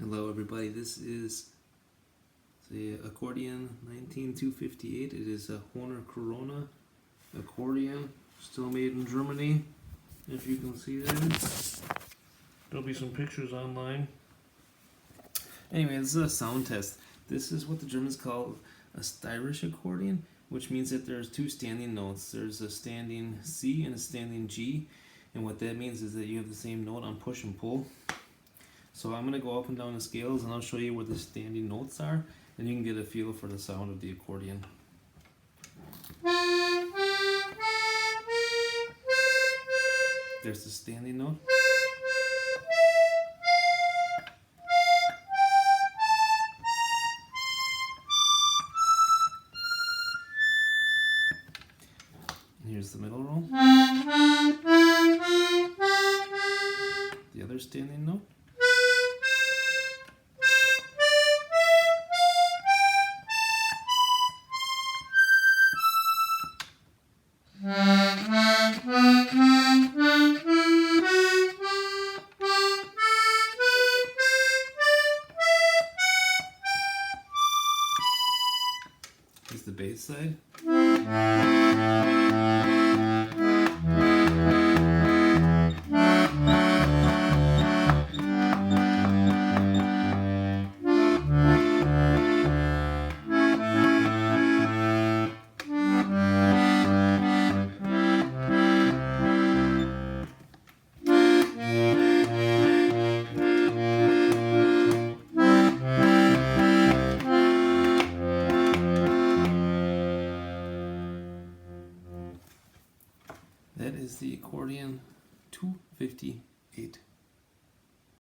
Hello everybody, this is the Accordion 19258. It is a Hohner Corona accordion, still made in Germany, if you can see there. There'll be some pictures online. Anyway, this is a sound test. This is what the Germans call a steirisch accordion, which means that there's two standing notes. There's a standing C and a standing G, and what that means is that you have the same note on push and pull. So I'm going to go up and down the scales and I'll show you where the standing notes are, and you can get a feel for the sound of the accordion. There's the standing note. And here's the middle roll. The other standing note. Here's the bass side.